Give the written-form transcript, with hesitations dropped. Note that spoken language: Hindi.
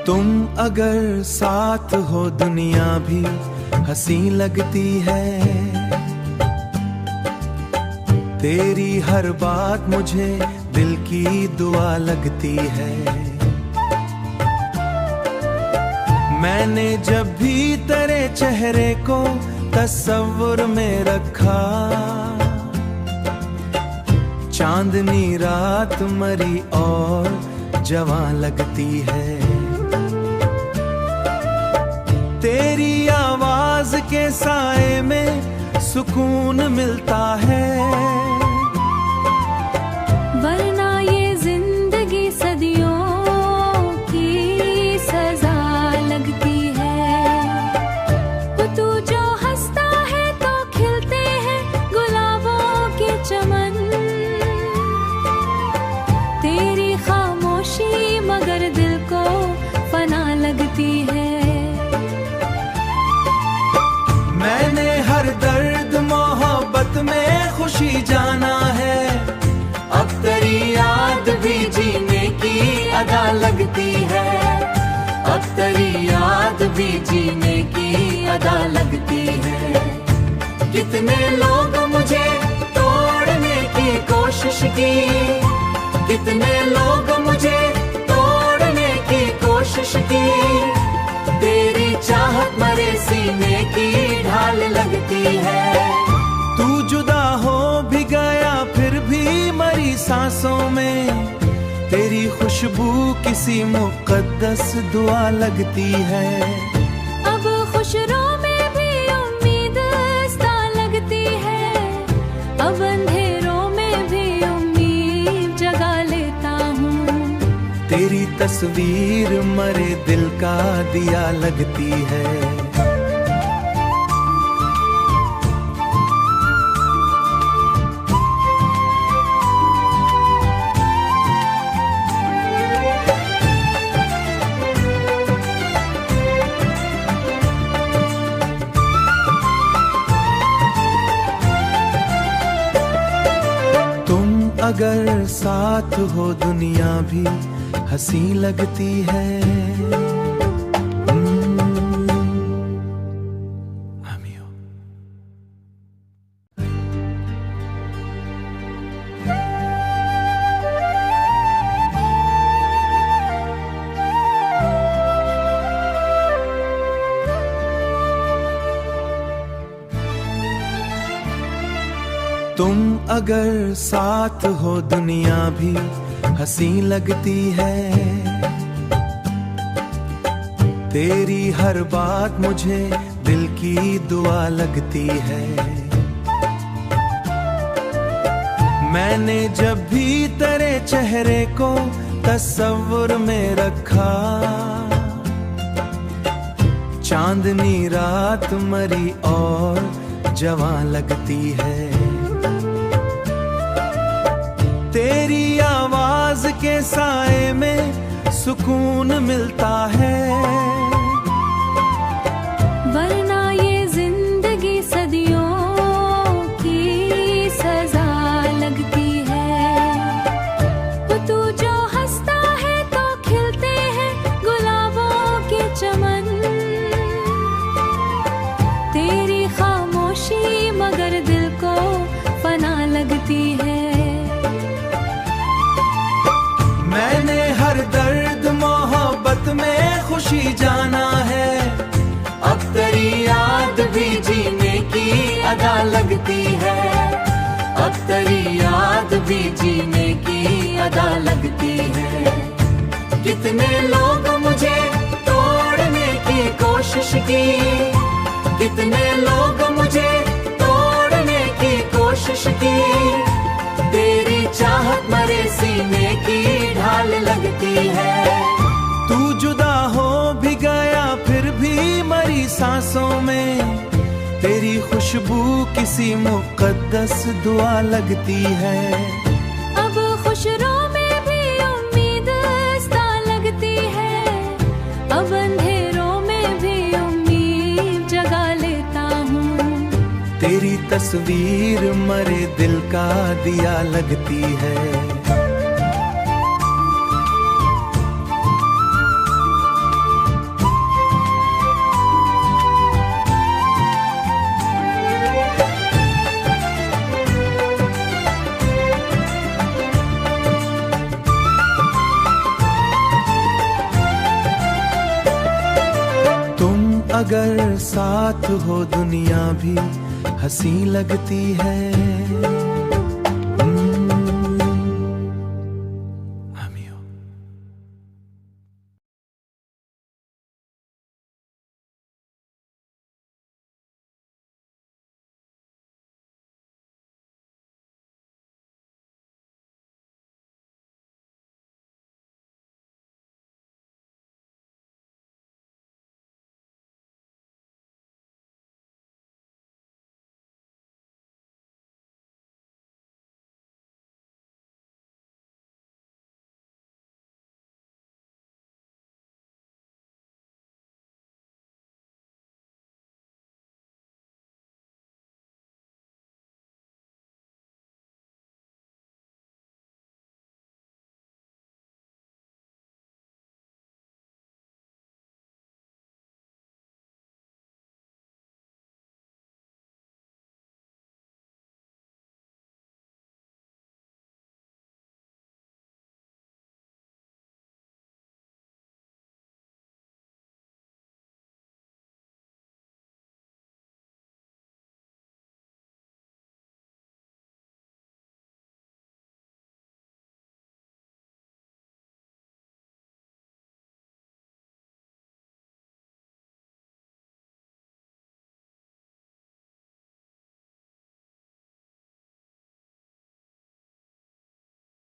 तुम अगर साथ हो दुनिया भी हंसी लगती है। तेरी हर बात मुझे दिल की दुआ लगती है। मैंने जब भी तेरे चेहरे को तस्वुर में रखा, चांदनी रात मरी और जवां लगती है। तेरी आवाज के साए में सुकून मिलता है, वरना ये जिंदगी सदियों की सजा लगती है। तू जो हंसता है तो खिलते हैं गुलाबों के चमन। तेरी खामोशी मगर दिल को फना लगती है। मैंने हर दर्द मोहब्बत में खुशी जाना है। अब तेरी याद भी जीने की अदा लगती है। अब तेरी याद भी जीने की अदा लगती है। कितने लोग मुझे तोड़ने की कोशिश की, कितने लोग मुझे तोड़ने की कोशिश की। तेरी चाहत मरे सीने की ढाल लगती है। तू जुदा हो भी गया फिर भी मरी सांसों में। तेरी खुशबू किसी मुक़द्दस दुआ लगती है। अब खुशरों में भी उम्मीद सा लगती है। अब अंधेरों में भी उम्मीद जगा लेता हूँ। तेरी तस्वीर मरे दिल का दिया लगती है। अगर साथ हो दुनिया भी हंसी लगती है। तुम अगर साथ हो दुनिया भी हंसी लगती है। तेरी हर बात मुझे दिल की दुआ लगती है। मैंने जब भी तेरे चेहरे को तस्वुर में रखा, चांदनी रात मरी और जवां लगती है। तेरी आवाज के साए में सुकून मिलता है, वरना ये जिंदगी सदियों की सजा लगती है। तू जो हंसता है तो खिलते हैं गुलाबों के चमन। तेरी खामोशी मगर दिल को फना लगती है। मैंने हर दर्द मोहब्बत में खुशी जाना है। अब तेरी याद भी जीने की अदा लगती है। अब तेरी याद भी जीने की अदा लगती है। कितने लोग मुझे तोड़ने की कोशिश की, कितने लोग मुझे तोड़ने की कोशिश की। तेरी चाहत मरे सीने की ढाल लगती है। तू जुदा हो भी गया फिर भी मरी सांसों में। तेरी खुशबू किसी मुक़द्दस दुआ लगती है। अब खुशरों में भी उम्मीद सा लगती है। अब अंधेरों में भी उम्मीद जगा लेता हूँ। तेरी तस्वीर मरे दिल का दिया लगती है। अगर साथ हो दुनिया भी हंसी लगती है।